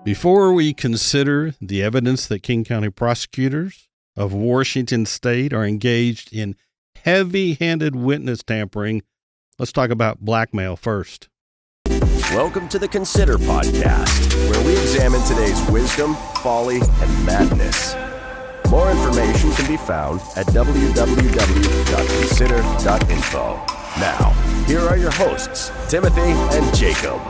Before we consider the evidence that King County prosecutors of Washington State are engaged in heavy-handed witness tampering, let's talk about blackmail first. Welcome to the Consider Podcast, where we examine today's wisdom, folly, and madness. More information can be found at www.consider.info. Now, here are your hosts, Timothy and Jacob.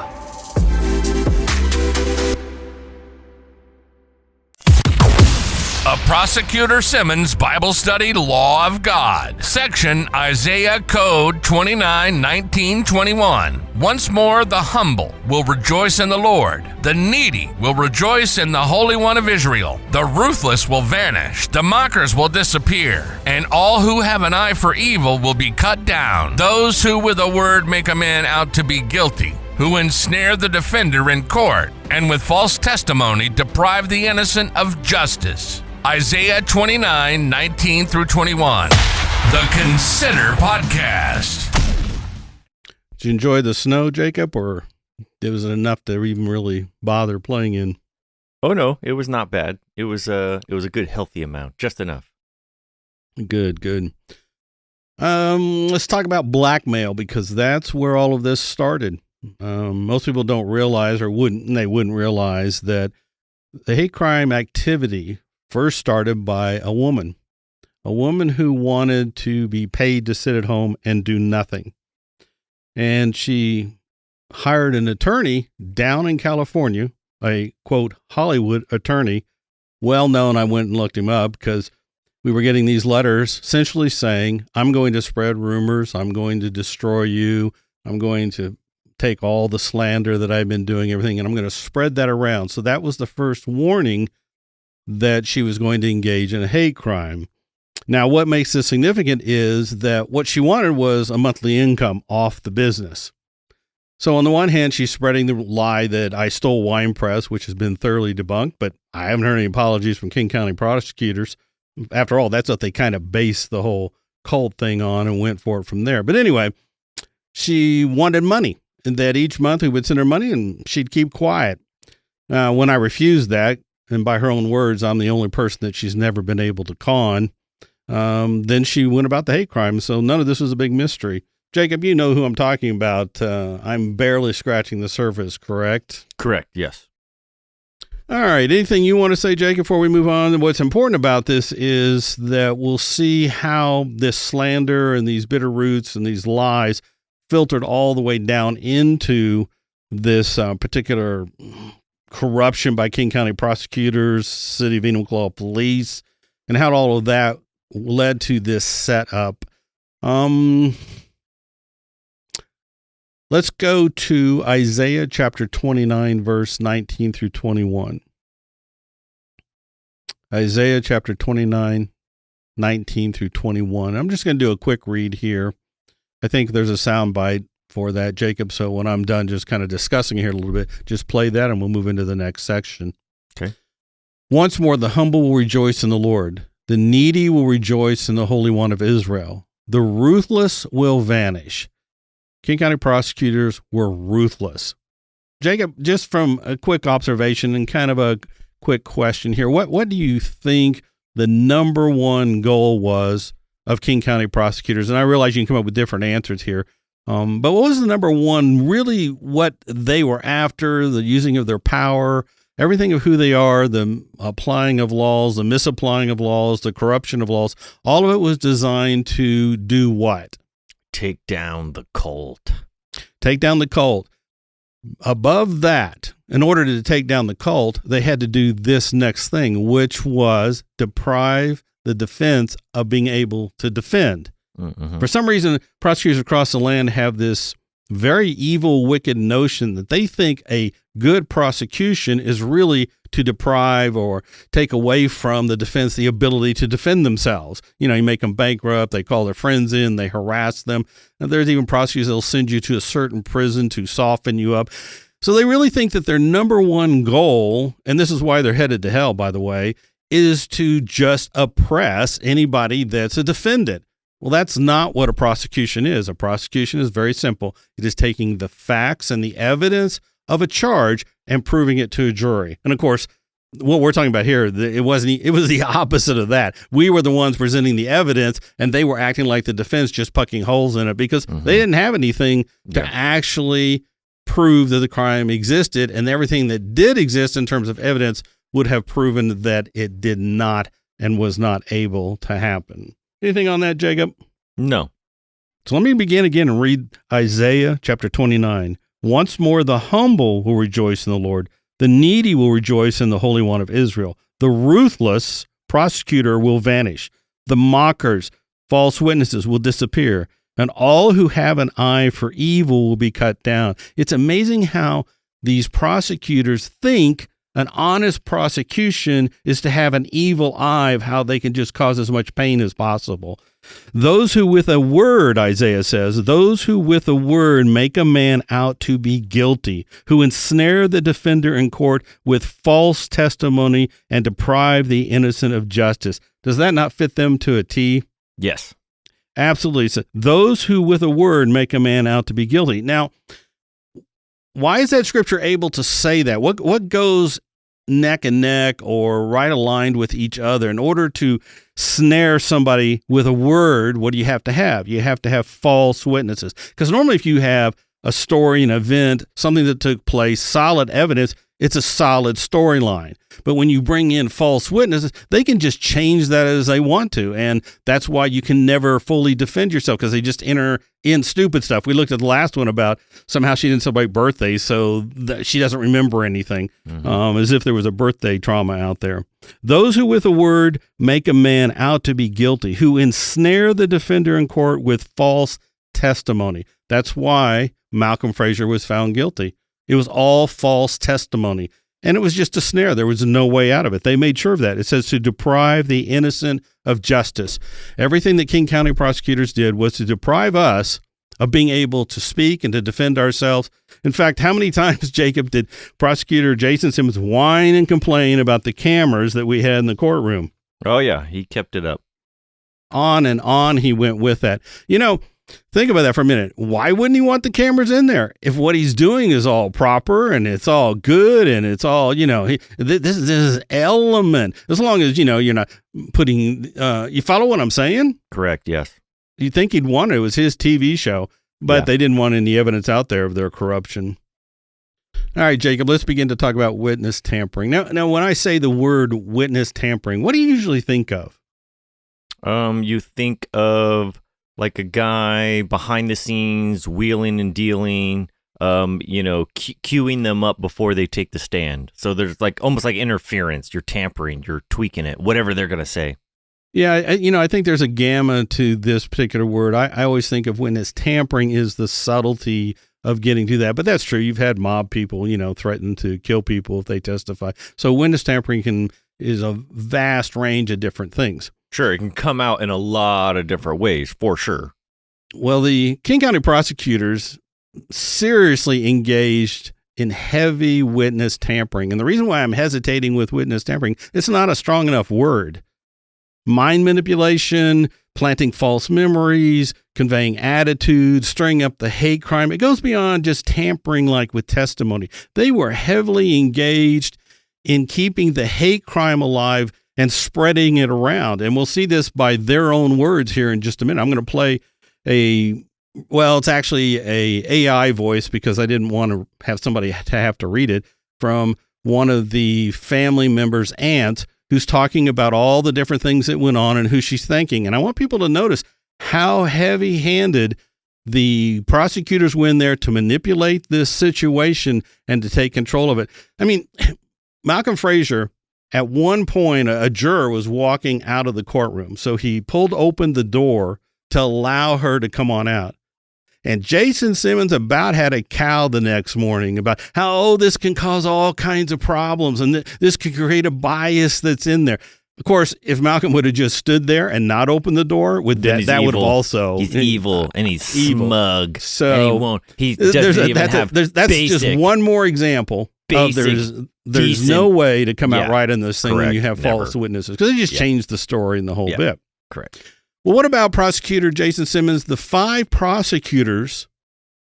A Prosecutor Simmons Bible Study Law of God. Section Isaiah Code 29:19-21. Once more the humble will rejoice in the Lord. The needy will rejoice in the Holy One of Israel. The ruthless will vanish. The mockers will disappear. And all who have an eye for evil will be cut down. Those who with a word make a man out to be guilty, who ensnare the defender in court, and with false testimony deprive the innocent of justice. Isaiah 29:19-21. The Consider Podcast. Did you enjoy the snow, Jacob, or was it enough to even really bother playing in? Oh no, it was not bad. It was a good healthy amount, just enough. Good. Let's talk about blackmail, because that's where all of this started. Most people don't realize, or wouldn't realize, that the hate crime activity first started by a woman who wanted to be paid to sit at home and do nothing. And she hired an attorney down in California, a quote Hollywood attorney, well known. I went and looked him up because we were getting these letters essentially saying, I'm going to spread rumors. I'm going to destroy you. I'm going to take all the slander that I've been doing, everything, and I'm going to spread that around. So that was the first warning that she was going to engage in a hate crime. Now, what makes this significant is that what she wanted was a monthly income off the business. So on the one hand, she's spreading the lie that I stole wine press, which has been thoroughly debunked, but I haven't heard any apologies from King County prosecutors. After all, that's what they kind of based the whole cult thing on and went for it from there. But anyway, she wanted money, and that each month we would send her money and she'd keep quiet. When I refused that, and by her own words, I'm the only person that she's never been able to con, then she went about the hate crime. So none of this was a big mystery. Jacob, you know who I'm talking about. I'm barely scratching the surface, correct? Correct, yes. All right. Anything you want to say, Jacob, before we move on? What's important about this is that we'll see how this slander and these bitter roots and these lies filtered all the way down into this particular corruption by King County prosecutors, City of Enumclaw police, and how all of that led to this setup. Let's go to Isaiah chapter 29, verse 19-21. Isaiah chapter 29, 19-21. I'm just going to do a quick read here. I think there's a sound bite for that, Jacob. So when I'm done just kind of discussing here a little bit, just play that and we'll move into the next section. Okay. Once more, the humble will rejoice in the Lord. The needy will rejoice in the Holy One of Israel. The ruthless will vanish. King County prosecutors were ruthless. Jacob, just from a quick observation and kind of a quick question here, what do you think the number one goal was of King County prosecutors? And I realize you can come up with different answers here. But what was the number one, really what they were after, the using of their power, everything of who they are, the applying of laws, the misapplying of laws, the corruption of laws, all of it was designed to do what? Take down the cult. Take down the cult. Above that, in order to take down the cult, they had to do this next thing, which was deprive the defense of being able to defend. Mm-hmm. For some reason, prosecutors across the land have this very evil, wicked notion that they think a good prosecution is really to deprive or take away from the defense the ability to defend themselves. You know, you make them bankrupt, they call their friends in, they harass them. And there's even prosecutors that will send you to a certain prison to soften you up. So they really think that their number one goal, and this is why they're headed to hell, by the way, is to just oppress anybody that's a defendant. Well, that's not what a prosecution is. A prosecution is very simple. It is taking the facts and the evidence of a charge and proving it to a jury. And of course, what we're talking about here, it was the opposite of that. We were the ones presenting the evidence, and they were acting like the defense, just poking holes in it because they didn't have anything to actually prove that the crime existed, and everything that did exist in terms of evidence would have proven that it did not and was not able to happen. Anything on that, Jacob? No. So let me begin again and read Isaiah chapter 29. Once more the humble will rejoice in the Lord. The needy will rejoice in the Holy One of Israel. The ruthless prosecutor will vanish. The mockers, false witnesses will disappear. And all who have an eye for evil will be cut down. It's amazing how these prosecutors think an honest prosecution is to have an evil eye of how they can just cause as much pain as possible. Those who with a word, Isaiah says, those who with a word make a man out to be guilty, who ensnare the defender in court with false testimony and deprive the innocent of justice. Does that not fit them to a T? Yes. Absolutely. So those who with a word make a man out to be guilty. Now, why is that scripture able to say that? What goes neck and neck or right aligned with each other? In order to snare somebody with a word, what do you have to have? You have to have false witnesses. Because normally if you have a story, an event, something that took place, solid evidence, it's a solid storyline. But when you bring in false witnesses, they can just change that as they want to. And that's why you can never fully defend yourself, because they just enter in stupid stuff. We looked at the last one about somehow she didn't celebrate birthdays, so that she doesn't remember anything, as if there was a birthday trauma out there. Those who with a word make a man out to be guilty, who ensnare the defender in court with false testimony. That's why Malcolm Frazier was found guilty. It was all false testimony, and it was just a snare. There was no way out of it. They made sure of that. It says to deprive the innocent of justice. Everything that King County Prosecutors did was to deprive us of being able to speak and to defend ourselves. In fact, how many times, Jacob, did Prosecutor Jason Simmons whine and complain about the cameras that we had in the courtroom? Oh, yeah. He kept it up. On and on he went with that. You know, think about that for a minute. Why wouldn't he want the cameras in there if what he's doing is all proper and it's all good and it's all, this is element, as long as, you're not putting, you follow what I'm saying? Correct, yes. You think he'd want it. It was his TV show, but they didn't want any evidence out there of their corruption. All right, Jacob, let's begin to talk about witness tampering. Now, when I say the word witness tampering, what do you usually think of? You think of like a guy behind the scenes wheeling and dealing, queuing them up before they take the stand. So there's like almost like interference. You're tampering, you're tweaking it, whatever they're going to say. Yeah, I think there's a gamma to this particular word. I always think of witness tampering is the subtlety of getting to that. But that's true. You've had mob people, threaten to kill people if they testify. So witness tampering is a vast range of different things. Sure, it can come out in a lot of different ways, for sure. Well, the King County Prosecutors seriously engaged in heavy witness tampering. And the reason why I'm hesitating with witness tampering, it's not a strong enough word. Mind manipulation, planting false memories, conveying attitudes, stirring up the hate crime. It goes beyond just tampering like with testimony. They were heavily engaged in keeping the hate crime alive and spreading it around. And we'll see this by their own words here in just a minute. I'm going to play it's actually a AI voice because I didn't want to have somebody to have to read it, from one of the family members' aunt, who's talking about all the different things that went on and who she's thanking. And I want people to notice how heavy-handed the prosecutors went there to manipulate this situation and to take control of it. I mean, Malcolm Frazier, at one point, a juror was walking out of the courtroom. So he pulled open the door to allow her to come on out. And Jason Simmons about had a cow the next morning about how, this can cause all kinds of problems and this could create a bias that's in there. Of course, if Malcolm would have just stood there and not opened the door, would that would have also... He's evil and he's smug. So and he won't... He doesn't even have that's basic, just one more example. There's no way to come out right in this thing when you have false witnesses, because they just changed the story and the whole bit. Correct. Well, what about Prosecutor Jason Simmons? The 5 prosecutors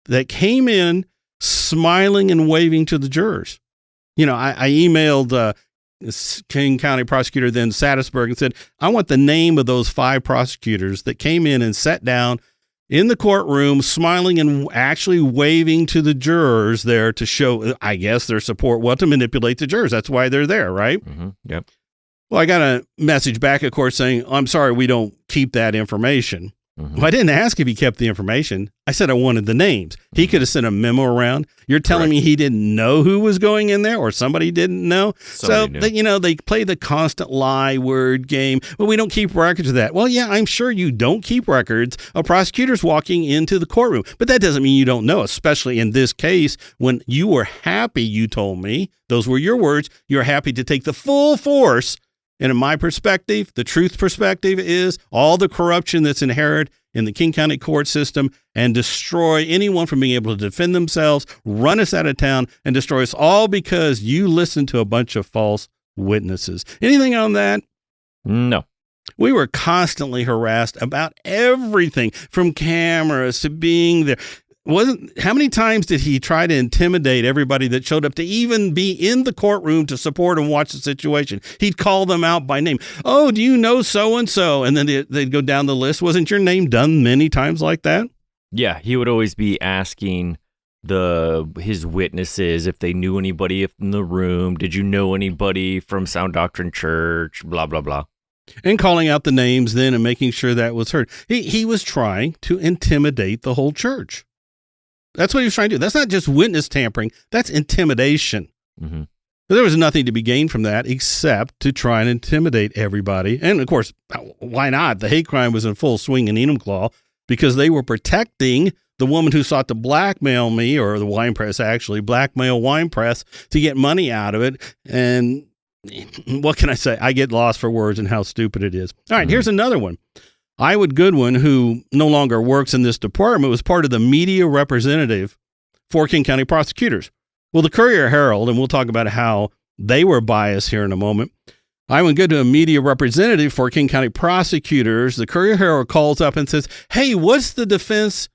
that came in smiling and waving to the jurors. You know, I emailed King County Prosecutor, then Sattisburg, and said, I want the name of those 5 prosecutors that came in and sat down in the courtroom, smiling and actually waving to the jurors there to show, I guess, their support, to manipulate the jurors. That's why they're there, right? Mm-hmm. Yep. Well, I got a message back, of course, saying, I'm sorry, we don't keep that information. Mm-hmm. Well, I didn't ask if he kept the information. I said I wanted the names. He could have sent a memo around. You're telling me he didn't know who was going in there, or somebody didn't know? They play the constant lie word game. Well, we don't keep records of that. Well, yeah, I'm sure you don't keep records of prosecutors walking into the courtroom, but that doesn't mean you don't know, especially in this case when you were happy, you told me, those were your words, you're happy to take the full force. And in my perspective, the truth perspective is all the corruption that's inherent in the King County court system and destroy anyone from being able to defend themselves, run us out of town, and destroy us all because you listened to a bunch of false witnesses. Anything on that? No. We were constantly harassed about everything from cameras to being there. How many times did he try to intimidate everybody that showed up to even be in the courtroom to support and watch the situation? He'd call them out by name. Oh, do you know so-and-so? And then they'd go down the list. Wasn't your name done many times like that? Yeah, he would always be asking his witnesses if they knew anybody in the room. Did you know anybody from Sound Doctrine Church? Blah, blah, blah. And calling out the names then and making sure that was heard. He was trying to intimidate the whole church. That's what he was trying to do. That's not just witness tampering. That's intimidation. Mm-hmm. There was nothing to be gained from that except to try and intimidate everybody. And, of course, why not? The hate crime was in full swing in Enumclaw because they were protecting the woman who sought to blackmail me, or the wine press actually, blackmail wine press, to get money out of it. And what can I say? I get lost for words and how stupid it is. All right, here's another one. Iwood Goodwin, who no longer works in this department, was part of the media representative for King County Prosecutors. Well, the Courier-Herald, and we'll talk about how they were biased here in a moment. Iwood Goodwin, a media representative for King County Prosecutors, the Courier-Herald calls up and says, hey, what's the defense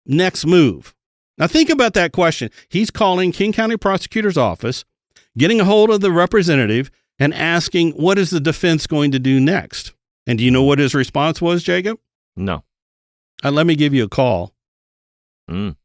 next move? Now think about that question. He's calling King County Prosecutor's office, getting a hold of the representative, and asking, what is the defense going to do next? And do you know what his response was, Jacob? No. Let me give you a call. Mm.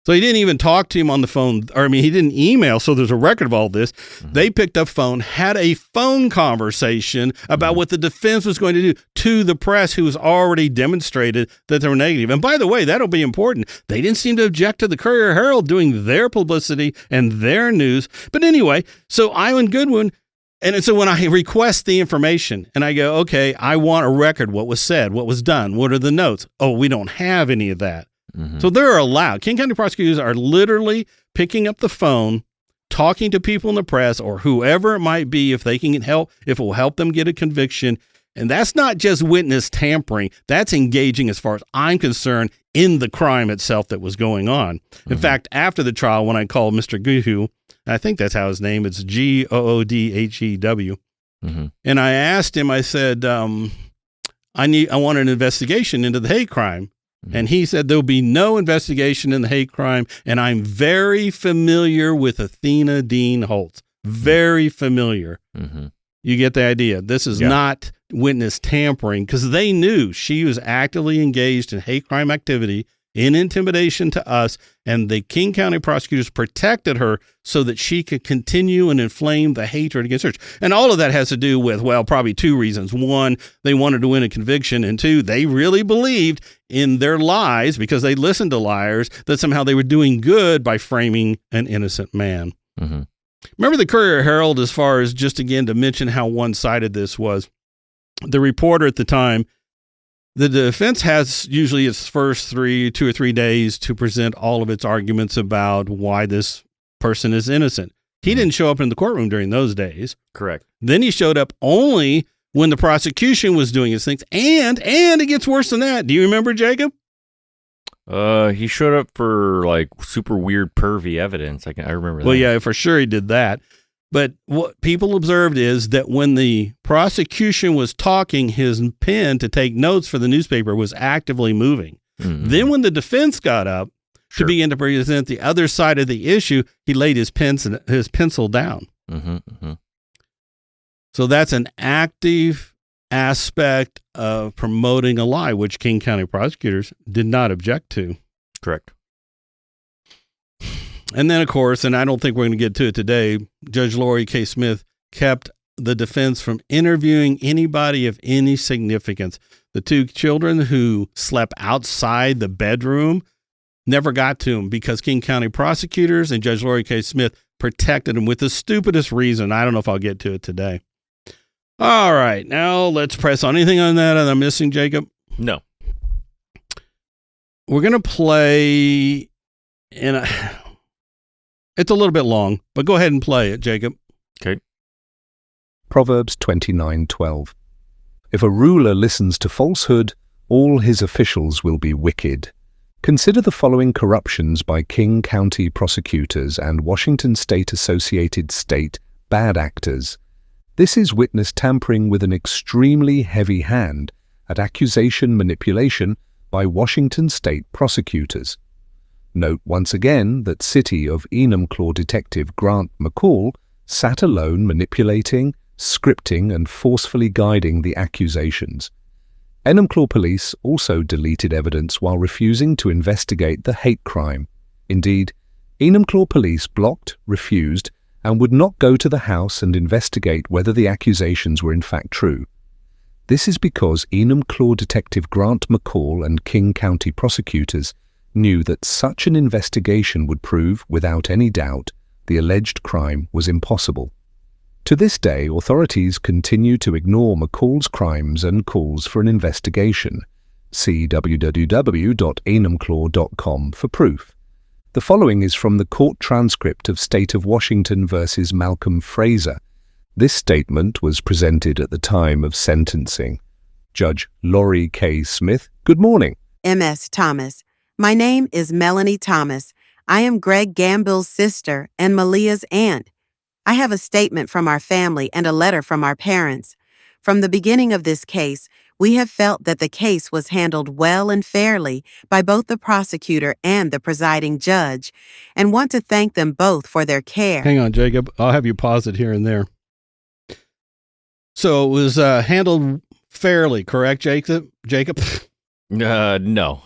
So he didn't even talk to him on the phone. He didn't email, so there's a record of all this. Mm-hmm. They picked up phone, had a phone conversation about what the defense was going to do to the press, who was already demonstrated that they were negative. And by the way, that'll be important. They didn't seem to object to the Courier-Herald doing their publicity and their news. But anyway, so Iwood Goodwin... And so when I request the information and I go, okay, I want a record, what was said, what was done, what are the notes? Oh, we don't have any of that. Mm-hmm. So they're allowed. King County prosecutors are literally picking up the phone, talking to people in the press or whoever it might be, if they can help, if it will help them get a conviction. And that's not just witness tampering. That's engaging, as far as I'm concerned, in the crime itself that was going on. Mm-hmm. In fact, after the trial, when I called Mr. Guhu, I think that's how his name is, Goodhew. Mm-hmm. And I asked him, I said, I want an investigation into the hate crime. Mm-hmm. And he said, there'll be no investigation in the hate crime. And I'm very familiar with Athena Dean Holtz. Very familiar. Mm-hmm. You get the idea. This is not witness tampering, because they knew she was actively engaged in hate crime activity, in intimidation to us, and the King County prosecutors protected her so that she could continue and inflame the hatred against her. And all of that has to do with, well, probably 2 reasons. 1, they wanted to win a conviction, and 2, they really believed in their lies, because they listened to liars, that somehow they were doing good by framing an innocent man. Mm-hmm. Remember the Courier-Herald, as far as, just again to mention how one-sided this was, the reporter at the time, the defense has usually its first 2 or 3 days to present all of its arguments about why this person is innocent. He didn't show up in the courtroom during those days. Correct. Then he showed up only when the prosecution was doing his things. And it gets worse than that. Do you remember, Jacob? He showed up for like super weird pervy evidence. I remember that. Well, yeah, for sure he did that. But what people observed is that when the prosecution was talking, his pen to take notes for the newspaper was actively moving. Mm-hmm. Then when the defense got up, to begin to present the other side of the issue, he laid his pencil down. So that's an active aspect of promoting a lie, which King County prosecutors did not object to. Correct. And then, of course, and I don't think we're going to get to it today, Judge Lori K. Smith kept the defense from interviewing anybody of any significance. The two children who slept outside the bedroom never got to them because King County prosecutors and Judge Lori K. Smith protected them with the stupidest reason. I don't know if I'll get to it today. All right, now let's press on. Anything on that I'm missing, Jacob? No. We're going to play it's a little bit long, but go ahead and play it, Jacob. Okay. Proverbs 29:12. If a ruler listens to falsehood, all his officials will be wicked. Consider the following corruptions by King County Prosecutors and Washington State Associated State bad actors. This is witness tampering with an extremely heavy hand at accusation manipulation by Washington State prosecutors. Note once again that City of Enumclaw Detective Grant McCall sat alone manipulating, scripting and forcefully guiding the accusations. Enumclaw police also deleted evidence while refusing to investigate the hate crime. Indeed, Enumclaw police blocked, refused, and would not go to the house and investigate whether the accusations were in fact true. This is because Enumclaw Detective Grant McCall and King County prosecutors knew that such an investigation would prove, without any doubt, the alleged crime was impossible. To this day, authorities continue to ignore McCall's crimes and calls for an investigation. See www.enumclaw.com for proof. The following is from the court transcript of State of Washington versus Malcolm Fraser. This statement was presented at the time of sentencing. Judge Lori K. Smith, good morning. M.S. Thomas. My name is Melanie Thomas. I am Greg Gambill's sister and Malia's aunt. I have a statement from our family and a letter from our parents. From the beginning of this case, we have felt that the case was handled well and fairly by both the prosecutor and the presiding judge, and want to thank them both for their care. Hang on, Jacob. I'll have you pause it here and there. So it was handled fairly, correct, Jacob? No.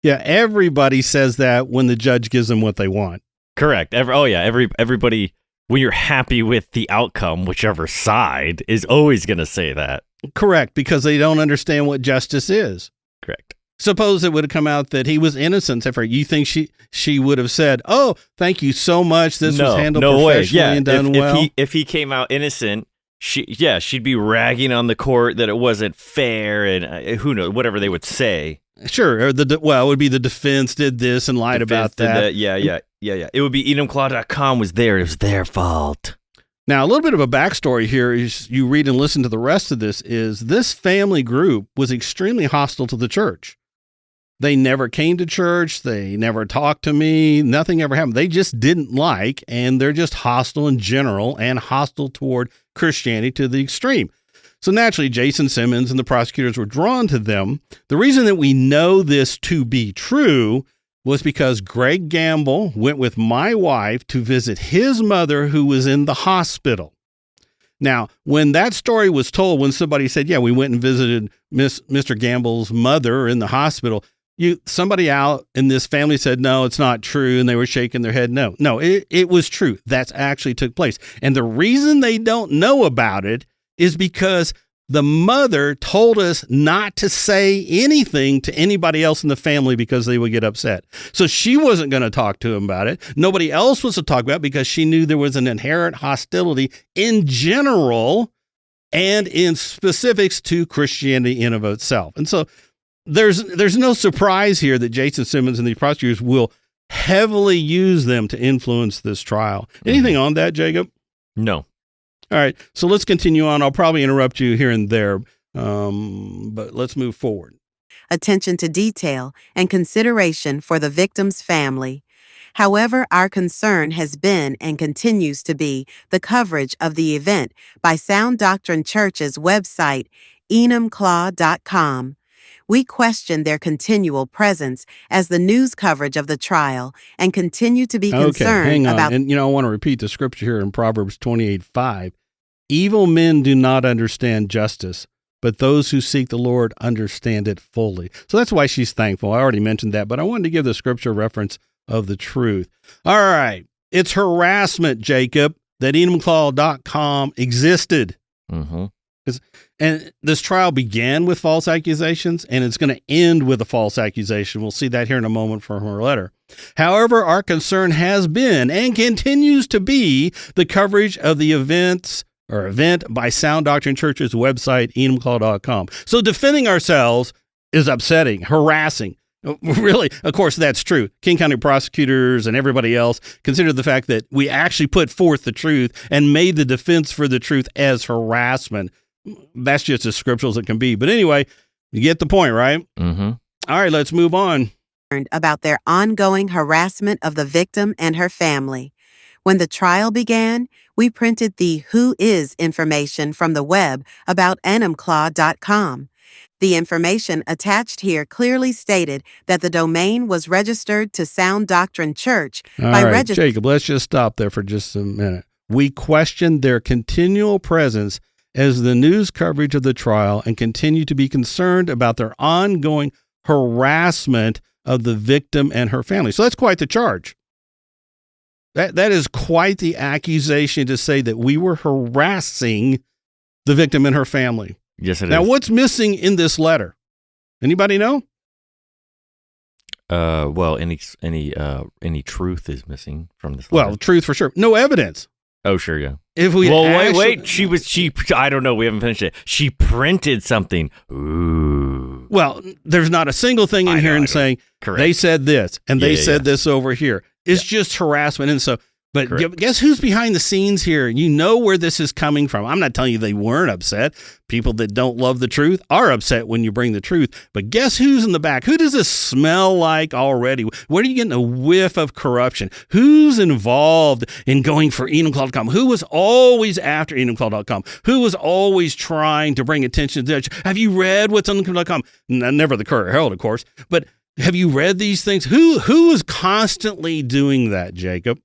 Yeah, everybody says that when the judge gives them what they want. Correct. Everybody, when you're happy with the outcome, whichever side, is always going to say that. Correct, because they don't understand what justice is. Correct. Suppose it would have come out that he was innocent. You think she would have said, "Oh, thank you so much. This was handled professionally and done well." If he came out innocent, she'd be ragging on the court that it wasn't fair, and who knows, whatever they would say. Sure. Or it would be the defense did this and lied about that. Yeah. It would be enumclaw.com was there. It was their fault. Now, a little bit of a backstory here is you read and listen to the rest of this family group was extremely hostile to the church. They never came to church. They never talked to me. Nothing ever happened. They just didn't like, and they're just hostile in general and hostile toward Christianity to the extreme. So naturally, Jason Simmons and the prosecutors were drawn to them. The reason that we know this to be true was because Greg Gamble went with my wife to visit his mother who was in the hospital. Now, when that story was told, when somebody said, yeah, we went and visited Mr. Gamble's mother in the hospital, somebody out in this family said, no, it's not true. And they were shaking their head. No, it was true. That's actually took place. And the reason they don't know about it is because the mother told us not to say anything to anybody else in the family because they would get upset. So she wasn't going to talk to him about it. Nobody else was to talk about it because she knew there was an inherent hostility in general and in specifics to Christianity in of itself. And so there's no surprise here that Jason Simmons and the prosecutors will heavily use them to influence this trial. Anything on that, Jacob? No. All right, so let's continue on. I'll probably interrupt you here and there, but let's move forward. Attention to detail and consideration for the victim's family. However, our concern has been and continues to be the coverage of the event by Sound Doctrine Church's website, enumclaw.com. we question their continual presence as the news coverage of the trial and continue to be concerned hang on. about... And, I want to repeat the scripture here in Proverbs 28:5. Evil men do not understand justice, but those who seek the Lord understand it fully. So that's why she's thankful. I already mentioned that, but I wanted to give the scripture reference of the truth. All right. It's harassment, Jacob, that EdomClaw.com existed. Mm-hmm. And this trial began with false accusations, and it's going to end with a false accusation. We'll see that here in a moment from her letter. However, our concern has been and continues to be the coverage of the event by Sound Doctrine Church's website, EdomClaw.com. So defending ourselves is upsetting, harassing. Really, of course, that's true. King County Prosecutors and everybody else consider the fact that we actually put forth the truth and made the defense for the truth as harassment. That's just as scriptural as it can be. But anyway, you get the point, right? Mm-hmm. All right, let's move on. About their ongoing harassment of the victim and her family. When the trial began, we printed the Who Is information from the web about EdomClaw.com. The information attached here clearly stated that the domain was registered to Sound Doctrine Church Jacob, let's just stop there for just a minute. We questioned their continual presence as the news coverage of the trial and continue to be concerned about their ongoing harassment of the victim and her family. So that's quite the charge. That is quite the accusation to say that we were harassing the victim and her family. Yes, it is. Now, what's missing in this letter? Anybody know? Well, any truth is missing from this letter. Well, truth for sure. No evidence. Oh, sure, yeah. If we wait. She. I don't know. We haven't finished it. She printed something. Ooh. Well, there's not a single thing in here saying correct. They said this and they said this over here. It's just harassment, and so. But guess who's behind the scenes here? You know where this is coming from. I'm not telling you they weren't upset. People that don't love the truth are upset when you bring the truth. But guess who's in the back? Who does this smell like already? Where are you getting a whiff of corruption? Who's involved in going for EdomClaw.com? Who was always after EdomClaw.com? Who was always trying to bring attention to the judge? Have you read what's on EdomClaw.com? Never the Courier Herald, of course. But have you read these things? Who is constantly doing that, Jacob?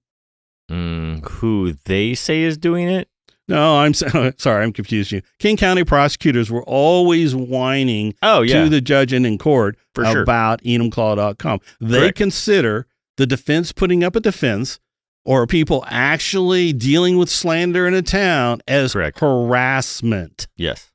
Who they say is doing it? No, I'm sorry, I'm confused you. King County prosecutors were always whining to the judge and in court about EdomClaw.com. They consider the defense putting up a defense or people actually dealing with slander in a town as harassment. Yes.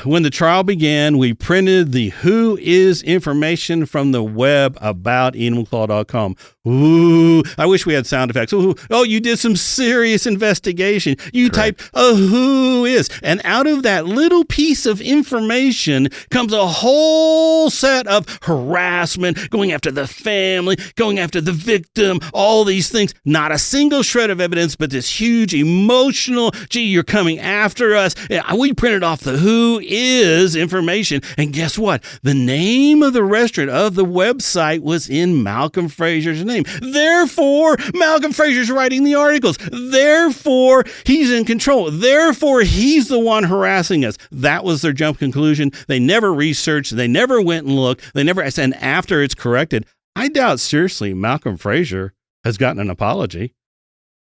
When the trial began, we printed the Who Is information from the web about EdomClaw.com. Ooh, I wish we had sound effects. Ooh, oh, you did some serious investigation. You typed a Who Is. And out of that little piece of information comes a whole set of harassment, going after the family, going after the victim, all these things. Not a single shred of evidence, but this huge emotional, gee, you're coming after us. We printed off the Who Is information. And guess what? The name of the restaurant of the website was in Malcolm Fraser's name. Therefore, Malcolm Fraser's writing the articles. Therefore, he's in control. Therefore, he's the one harassing us. That was their jump conclusion. They never researched. They never went and looked. They never, and after it's corrected, I doubt seriously Malcolm Fraser has gotten an apology.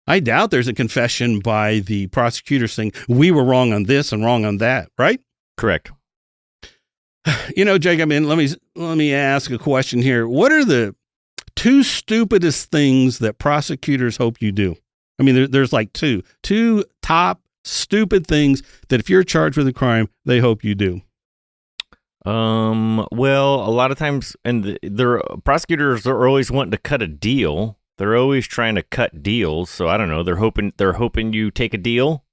I doubt there's a confession by the prosecutor saying we were wrong on this and wrong on that, right? Correct. You know, Jake, I mean, let me ask a question here. What are the two stupidest things that prosecutors hope you do? I mean, there's like two top stupid things that if you're charged with a crime, they hope you do. Well, a lot of times, and their prosecutors are always wanting to cut a deal. They're always trying to cut deals, so I don't know. They're hoping you take a deal.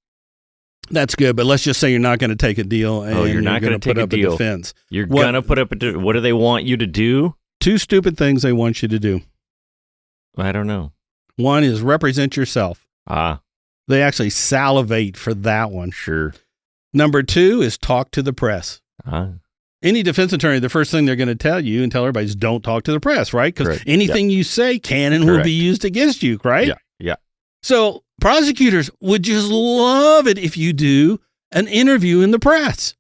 That's good, but let's just say you're not going to take a deal, and you're not going to take put a up deal. A defense. You're going to put up a. What do they want you to do? Two stupid things they want you to do. I don't know. One is represent yourself. They actually salivate for that one. Sure. Number two is talk to the press. Any defense attorney, the first thing they're going to tell you and tell everybody is don't talk to the press, right? Because anything you say can and will be used against you, right? Yeah. So prosecutors would just love it if you do an interview in the press.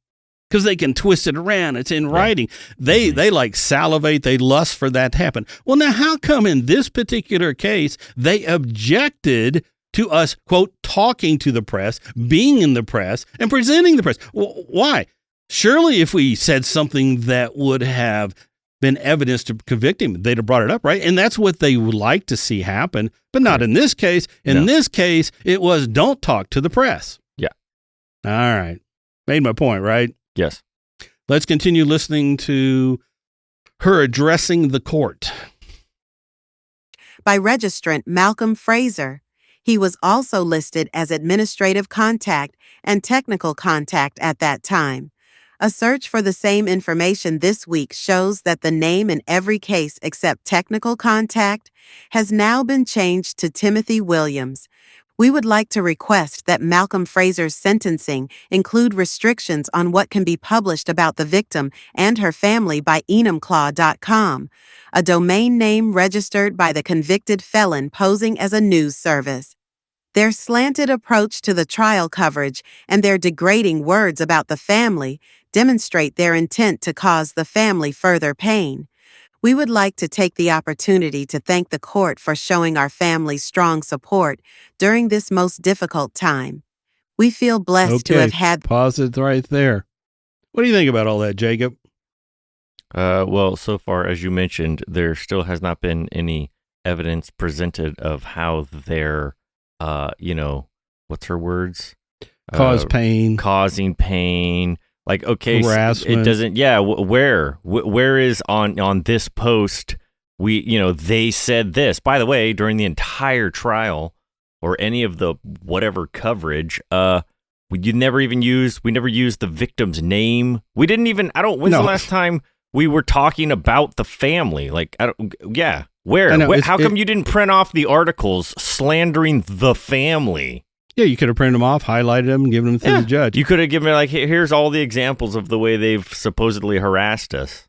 because they can twist it around. It's in writing. They like salivate. They lust for that to happen. Well, now how come in this particular case they objected to us, quote, talking to the press, being in the press, and presenting the press? Well, why? Surely if we said something that would have been evidence to convict him, they'd have brought it up, right? And that's what they would like to see happen, but not in this case. In this case, it was don't talk to the press. Yeah. All right. Made my point, right? Yes. Let's continue listening to her addressing the court. By registrant Malcolm Fraser. He was also listed as administrative contact and technical contact at that time. A search for the same information this week shows that the name in every case except technical contact has now been changed to Timothy Williams. We would like to request that Malcolm Fraser's sentencing include restrictions on what can be published about the victim and her family by enumclaw.com, a domain name registered by the convicted felon posing as a news service. Their slanted approach to the trial coverage and their degrading words about the family demonstrate their intent to cause the family further pain. We would like to take the opportunity to thank the court for showing our family strong support during this most difficult time. We feel blessed to have had... Pause it right there. What do you think about all that, Jacob? Well, so far, as you mentioned, there still has not been any evidence presented of how their, what's her words? Causing pain. Like, okay, harassment. It doesn't, where is on this post, they said this. By the way, during the entire trial or any of the whatever coverage, we never used the victim's name. We didn't even, when's the last time we were talking about the family? Like, where? How come you didn't print off the articles slandering the family? Yeah, you could have printed them off, highlighted them, and given them to the judge. You could have given me, like, here's all the examples of the way they've supposedly harassed us.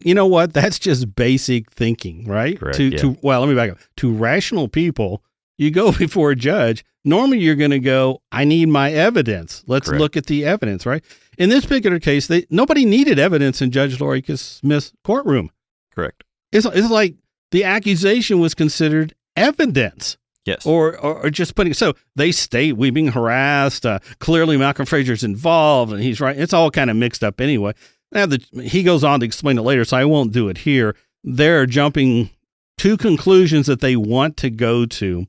You know what? That's just basic thinking, right? Correct, Let me back up. To rational people, you go before a judge. Normally, you're going to go, I need my evidence. Let's look at the evidence, right? In this particular case, nobody needed evidence in Judge Lori Smith's courtroom. Correct. It's like the accusation was considered evidence. Yes. Or just putting, so they state we've been harassed. Clearly Malcolm Fraser's involved and he's right. It's all kind of mixed up anyway. Now he goes on to explain it later, so I won't do it here. They're jumping to conclusions that they want to go to.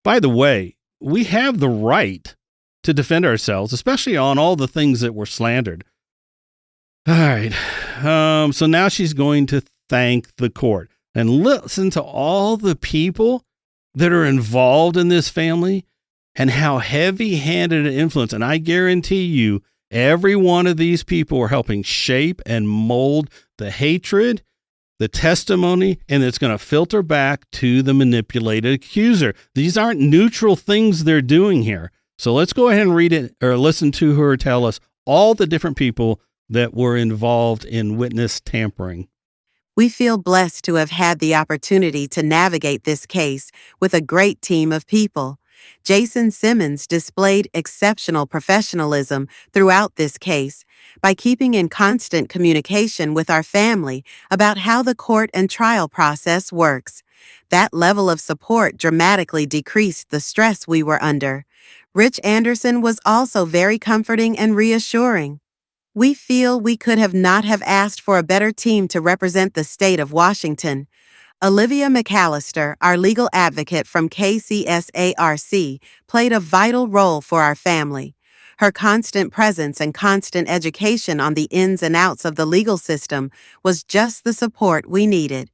By the way, we have the right to defend ourselves, especially on all the things that were slandered. All right. So now she's going to thank the court and listen to all the people that are involved in this family and how heavy-handed an influence. And I guarantee you, every one of these people are helping shape and mold the hatred, the testimony, and it's going to filter back to the manipulated accuser. These aren't neutral things they're doing here. So let's go ahead and read it or listen to her tell us all the different people that were involved in witness tampering. We feel blessed to have had the opportunity to navigate this case with a great team of people. Jason Simmons displayed exceptional professionalism throughout this case by keeping in constant communication with our family about how the court and trial process works. That level of support dramatically decreased the stress we were under. Rich Anderson was also very comforting and reassuring. We feel we could not have asked for a better team to represent the state of Washington. Olivia McAllister, our legal advocate from KCSARC, played a vital role for our family. Her constant presence and constant education on the ins and outs of the legal system was just the support we needed.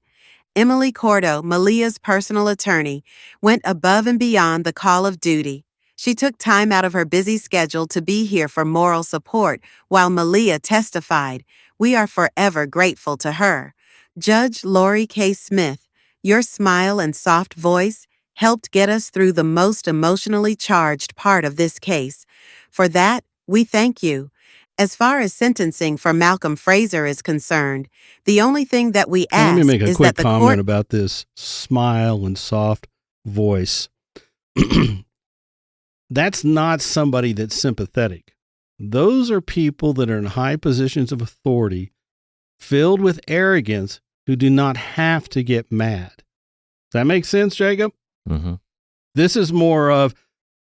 Emily Cordo, Malia's personal attorney, went above and beyond the call of duty. She took time out of her busy schedule to be here for moral support while Malia testified. We are forever grateful to her. Judge Lori K. Smith, your smile and soft voice helped get us through the most emotionally charged part of this case. For that, we thank you. As far as sentencing for Malcolm Fraser is concerned, the only thing that we ask is that the court... Let me make a quick comment about this smile and soft voice. That's not somebody that's sympathetic. those are people that are in high positions of authority, filled with arrogance, who do not have to get mad. Does that make sense, Jacob? Mm-hmm. This is more of,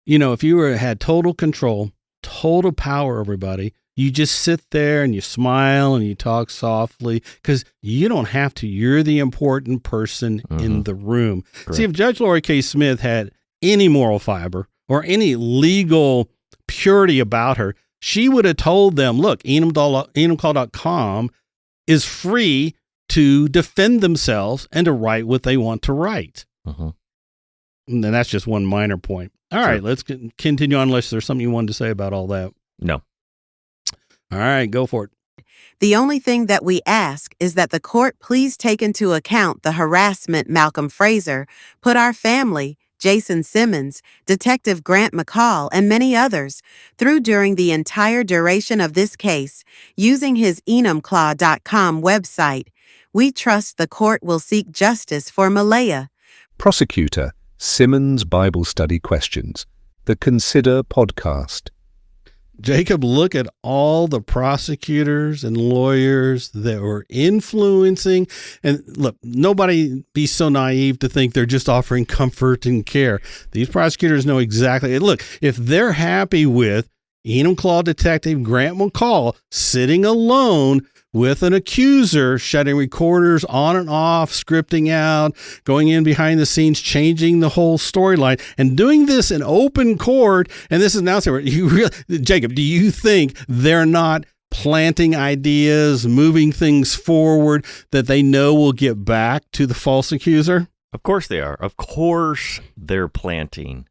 if you had total control, total power over everybody, you just sit there and you smile and you talk softly because you don't have to. You're the important person in the room. Correct. See, if Judge Lori K. Smith had any moral fiber or any legal purity about her, she would have told them, look, enumcall.com is free to defend themselves and to write what they want to write. And then that's just one minor point. All right, let's continue on unless there's something you wanted to say about all that. No. All right, go for it. The only thing that we ask is that the court please take into account the harassment Malcolm Fraser put our family, Jason Simmons, Detective Grant McCall, and many others through during the entire duration of this case using his enumclaw.com website. We trust the court will seek justice for Malaya. Prosecutor, Simmons Bible Study Questions, the Consider podcast. Jacob, look at all the prosecutors and lawyers that were influencing. And look, nobody be so naive to think they're just offering comfort and care. These prosecutors know exactly. Look, if they're happy with Enumclaw Detective Grant McCall sitting alone with an accuser, shutting recorders on and off, scripting out, going in behind the scenes, changing the whole storyline, and doing this in open court. And this is now, Jacob, do you think they're not planting ideas, moving things forward that they know will get back to the false accuser? Of course they are. Of course they're planting.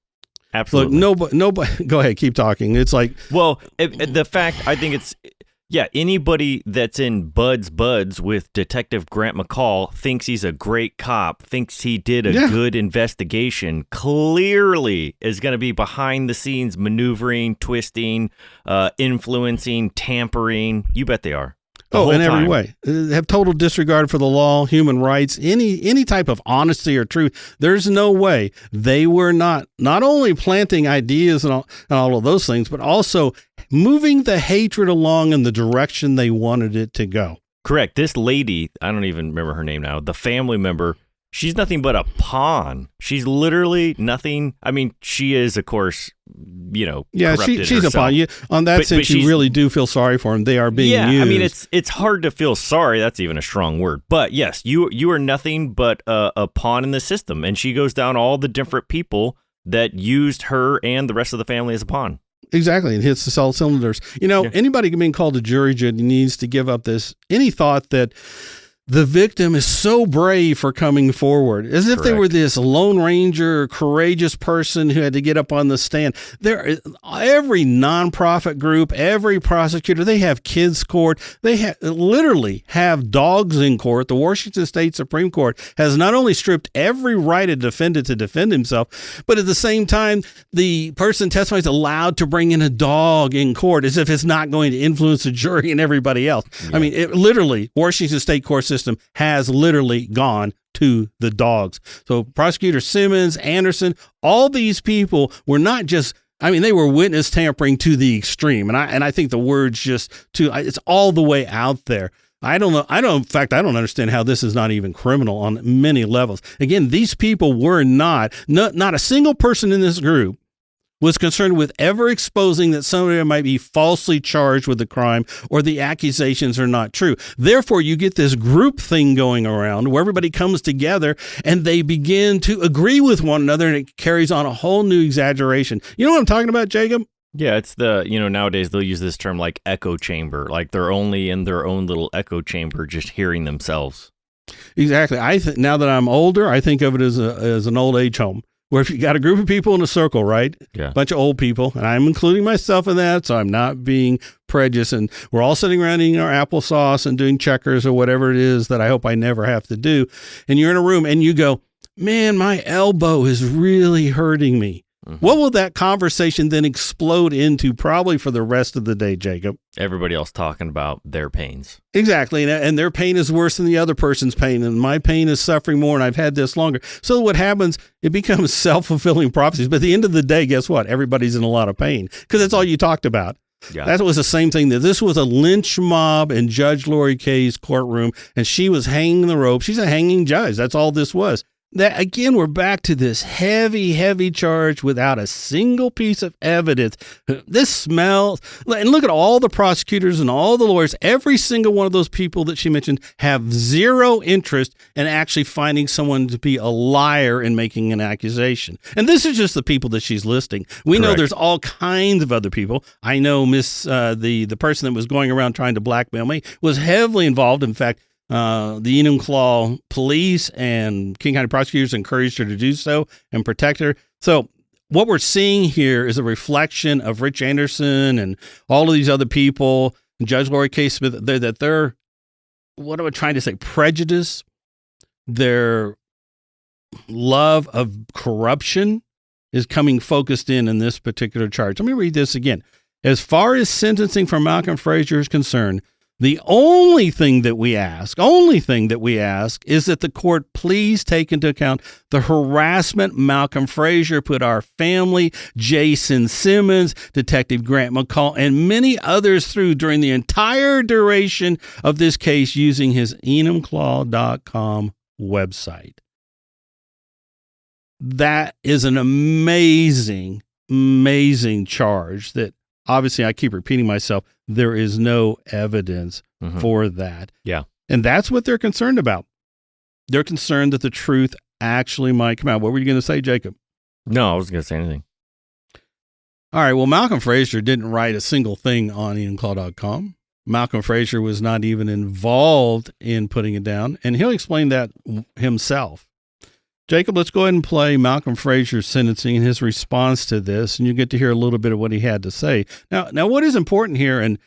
Absolutely. Look, nobody, go ahead, keep talking. It's like, well, the fact, I think it's, yeah, anybody that's in buds with Detective Grant McCall thinks he's a great cop, thinks he did a good investigation, clearly is going to be behind the scenes maneuvering, twisting, influencing, tampering. You bet they are. In every way. Have total disregard for the law, human rights, any type of honesty or truth. There's no way they were not only planting ideas and all of those things, but also moving the hatred along in the direction they wanted it to go. Correct. This lady, I don't even remember her name now, the family member, she's nothing but a pawn. She's literally nothing. I mean, she is, of course, corrupted she's herself. a pawn. On that sense, you really do feel sorry for them. They are being used. I mean, it's hard to feel sorry. That's even a strong word. But yes, you are nothing but a pawn in the system. And she goes down all the different people that used her and the rest of the family as a pawn. Exactly. It hits all cylinders. Anybody being called a jury judge needs to give up any thought that the victim is so brave for coming forward, as if they were this Lone Ranger, courageous person who had to get up on the stand. Every nonprofit group, every prosecutor, they have kids court. They literally have dogs in court. The Washington State Supreme Court has not only stripped every right of defendant to defend himself, but at the same time, the person testifying is allowed to bring in a dog in court as if it's not going to influence the jury and everybody else. Yeah. I mean, literally, Washington State court system has literally gone to the dogs. So Prosecutor Simmons, Anderson, all these people were not just, they were witness tampering to the extreme. And I think the word's it's all the way out there. I don't know. In fact, I don't understand how this is not even criminal on many levels. Again, these people were not a single person in this group was concerned with ever exposing that somebody might be falsely charged with the crime or the accusations are not true. Therefore, you get this group thing going around where everybody comes together and they begin to agree with one another, and it carries on a whole new exaggeration. You know what I'm talking about, Jacob? Yeah, it's nowadays they'll use this term like echo chamber, like they're only in their own little echo chamber just hearing themselves. Exactly. Now that I'm older, I think of it as an old age home. Where if you got a group of people in a circle, right? Yeah. A bunch of old people, and I'm including myself in that, so I'm not being prejudiced. And we're all sitting around eating our applesauce and doing checkers or whatever it is that I hope I never have to do. And you're in a room and you go, man, my elbow is really hurting me. Mm-hmm. What will that conversation then explode into probably for the rest of the day, Jacob? Everybody else talking about their pains. Exactly. And their pain is worse than the other person's pain. And my pain is suffering more, and I've had this longer. So what happens, it becomes self-fulfilling prophecies. But at the end of the day, guess what? Everybody's in a lot of pain because that's all you talked about. Yeah. That was the same thing. That this was a lynch mob in Judge Lori Kay's courtroom, and she was hanging the rope. She's a hanging judge. That's all this was. That again, we're back to this heavy charge without a single piece of evidence. This smells, and look at all the prosecutors and all the lawyers. Every single one of those people that she mentioned have zero interest in actually finding someone to be a liar and making an accusation. And this is just the people that she's listing. We know there's all kinds of other people. I know the person that was going around trying to blackmail me was heavily involved. In fact, the Enumclaw police and King County prosecutors encouraged her to do so and protect her. So what we're seeing here is a reflection of Rich Anderson and all of these other people, and Judge Lori K. Smith, that they're, what am I trying to say, prejudice, their love of corruption is coming focused in this particular charge. Let me read this again. As far as sentencing for Malcolm Frazier is concerned, the only thing that we ask is that the court please take into account the harassment Malcolm Frazier put our family, Jason Simmons, Detective Grant McCall, and many others through during the entire duration of this case using his enumclaw.com website. That is an amazing charge that obviously I keep repeating myself. There is no evidence for that. Yeah. And that's what they're concerned about. They're concerned that the truth actually might come out. What were you going to say, Jacob? No, I wasn't going to say anything. All right. Well, Malcolm Frazier didn't write a single thing on enumclaw.com. Malcolm Frazier was not even involved in putting it down, and he'll explain that himself. Jacob, let's go ahead and play Malcolm Frazier's sentencing and his response to this, and you get to hear a little bit of what he had to say. Now, what is important here, and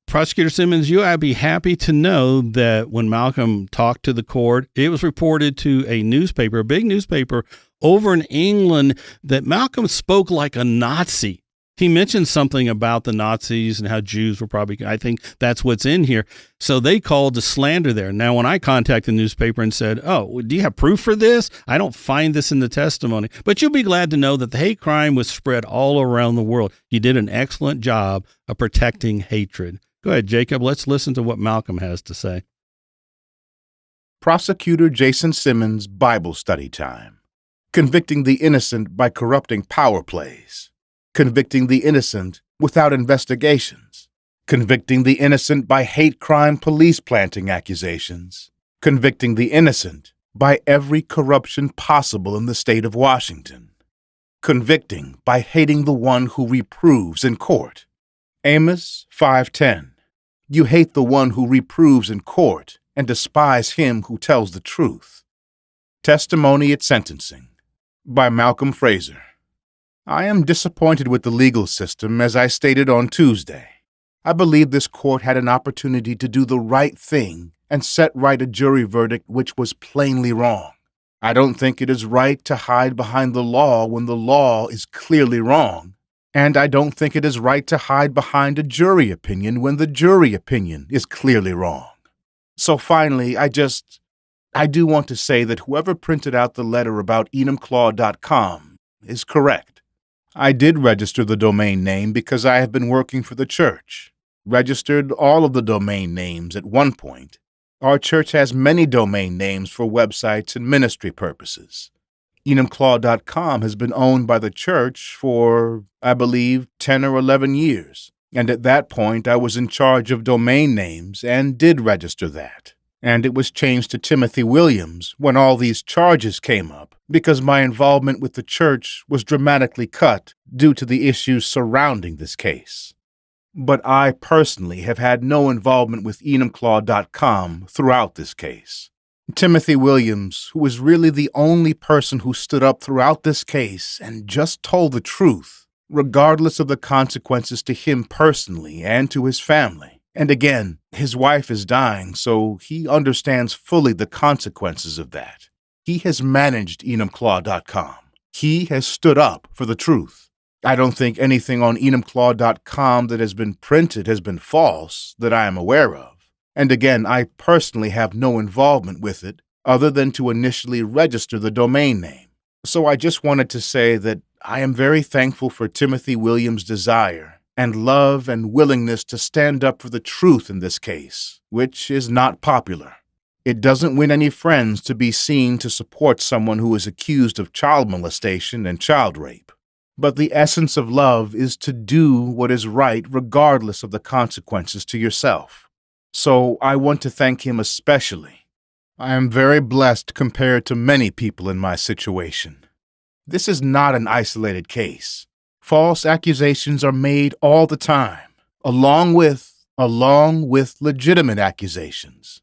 Prosecutor Simmons, I'd be happy to know that when Malcolm talked to the court, it was reported to a newspaper, a big newspaper over in England, that Malcolm spoke like a Nazi. He mentioned something about the Nazis and how Jews were probably, I think that's what's in here. So they called to slander there. Now, when I contacted the newspaper and said, oh, do you have proof for this? I don't find this in the testimony. But you'll be glad to know that the hate crime was spread all around the world. You did an excellent job of protecting hatred. Go ahead, Jacob. Let's listen to what Malcolm has to say. Prosecutor Jason Simmons' Bible study time. Convicting the innocent by corrupting power plays. Convicting the innocent without investigations. Convicting the innocent by hate crime police planting accusations. Convicting the innocent by every corruption possible in the state of Washington. Convicting by hating the one who reproves in court. Amos 5:10. You hate the one who reproves in court and despise him who tells the truth. Testimony at sentencing by Malcolm Frazier. I am disappointed with the legal system, as I stated on Tuesday. I believe this court had an opportunity to do the right thing and set right a jury verdict which was plainly wrong. I don't think it is right to hide behind the law when the law is clearly wrong, and I don't think it is right to hide behind a jury opinion when the jury opinion is clearly wrong. So finally, I do want to say that whoever printed out the letter about enumclaw.com is correct. I did register the domain name because I have been working for the church. Registered all of the domain names at one point. Our church has many domain names for websites and ministry purposes. enumclaw.com has been owned by the church for, I believe, 10 or 11 years. And at that point, I was in charge of domain names and did register that. And it was changed to Timothy Williams when all these charges came up, because my involvement with the church was dramatically cut due to the issues surrounding this case. But I personally have had no involvement with enumclaw.com throughout this case. Timothy Williams, who was really the only person who stood up throughout this case and just told the truth, regardless of the consequences to him personally and to his family. And again, his wife is dying, so he understands fully the consequences of that. He has managed enumclaw.com. He has stood up for the truth. I don't think anything on enumclaw.com that has been printed has been false that I am aware of. And again, I personally have no involvement with it other than to initially register the domain name. So I just wanted to say that I am very thankful for Timothy Williams' desire and love and willingness to stand up for the truth in this case, which is not popular. It doesn't win any friends to be seen to support someone who is accused of child molestation and child rape. But the essence of love is to do what is right regardless of the consequences to yourself. So I want to thank him especially. I am very blessed compared to many people in my situation. This is not an isolated case. False accusations are made all the time, along with legitimate accusations.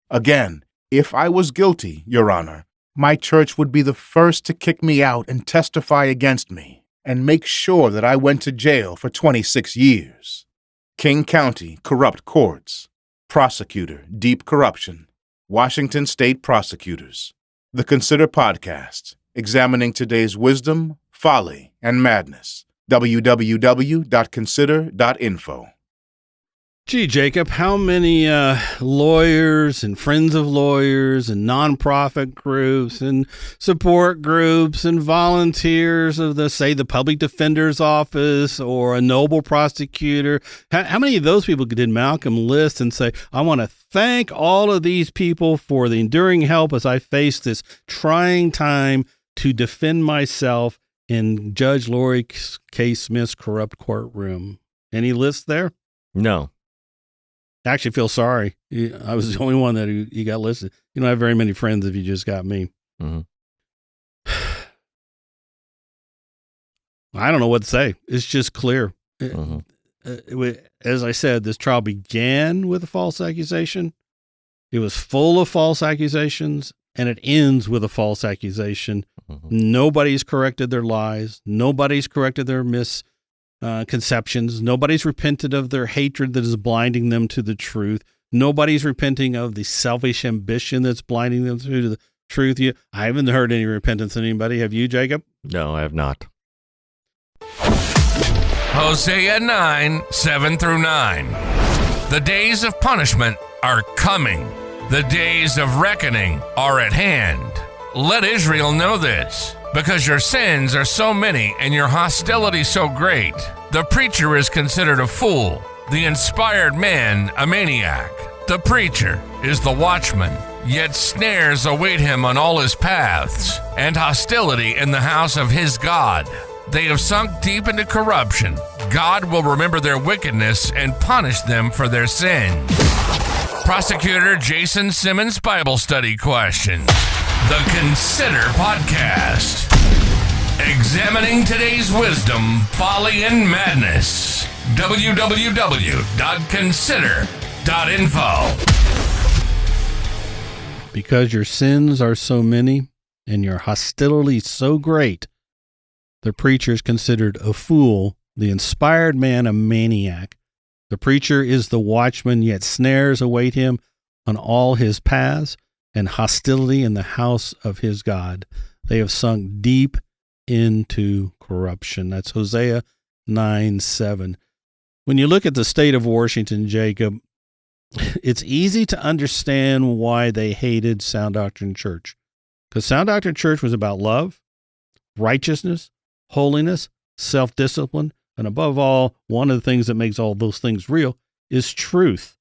Again, if I was guilty, Your Honor, my church would be the first to kick me out and testify against me, and make sure that I went to jail for 26 years. King County, Corrupt Courts. Prosecutor, Deep Corruption. Washington State Prosecutors. The Consider Podcast, examining today's wisdom, folly, and madness. www.consider.info. Gee, Jacob, how many lawyers and friends of lawyers and nonprofit groups and support groups and volunteers of the public defender's office or a noble prosecutor, how many of those people did Malcolm list and say, I want to thank all of these people for the enduring help as I face this trying time to defend myself in Judge Lori K. Smith's corrupt courtroom? Any list there? No. I actually feel sorry. I was the only one that you got listed. You don't have very many friends if you just got me. Mm-hmm. I don't know what to say. It's just clear. Mm-hmm. As I said, this trial began with a false accusation. It was full of false accusations, and it ends with a false accusation. Mm-hmm. Nobody's corrected their lies. Nobody's corrected their misconceptions. Nobody's repented of their hatred that is blinding them to the truth. Nobody's repenting of the selfish ambition that's blinding them to the truth. I haven't heard any repentance in anybody. Have you, Jacob? No, I have not. Hosea 9, 7-9. The days of punishment are coming. The days of reckoning are at hand. Let Israel know this. Because your sins are so many and your hostility so great, the preacher is considered a fool, the inspired man a maniac. The preacher is the watchman, yet snares await him on all his paths, and hostility in the house of his God. They have sunk deep into corruption. God will remember their wickedness and punish them for their sins. Prosecutor Jason Simmons Bible Study Questions. The Consider Podcast. Examining today's wisdom, folly, and madness. www.consider.info. Because your sins are so many and your hostility so great, the preacher is considered a fool, the inspired man a maniac. The preacher is the watchman, yet snares await him on all his paths, and hostility in the house of his God. They have sunk deep into corruption. That's Hosea 9:7. When you look at the state of Washington, Jacob, it's easy to understand why they hated Sound Doctrine Church. Because Sound Doctrine Church was about love, righteousness, holiness, self-discipline, and above all, one of the things that makes all those things real is truth.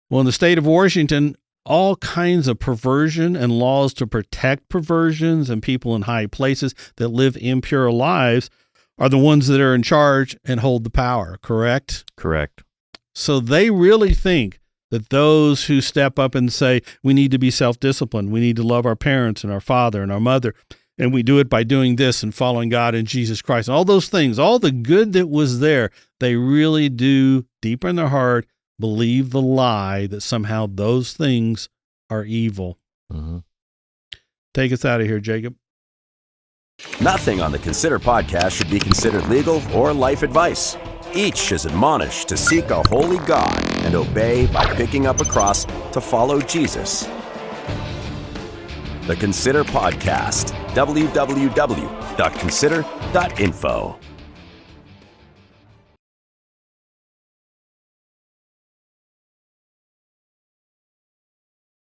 Well, in the state of Washington, all kinds of perversion and laws to protect perversions and people in high places that live impure lives are the ones that are in charge and hold the power, correct? Correct. So they really think that those who step up and say, we need to be self-disciplined, we need to love our parents and our father and our mother, and we do it by doing this and following God and Jesus Christ, all those things, all the good that was there, they really do, deep in their heart, believe the lie that somehow those things are evil. Mm-hmm. Take us out of here, Jacob. Nothing on the Consider podcast should be considered legal or life advice. Each is admonished to seek a holy God and obey by picking up a cross to follow Jesus. The Consider Podcast, www.consider.info.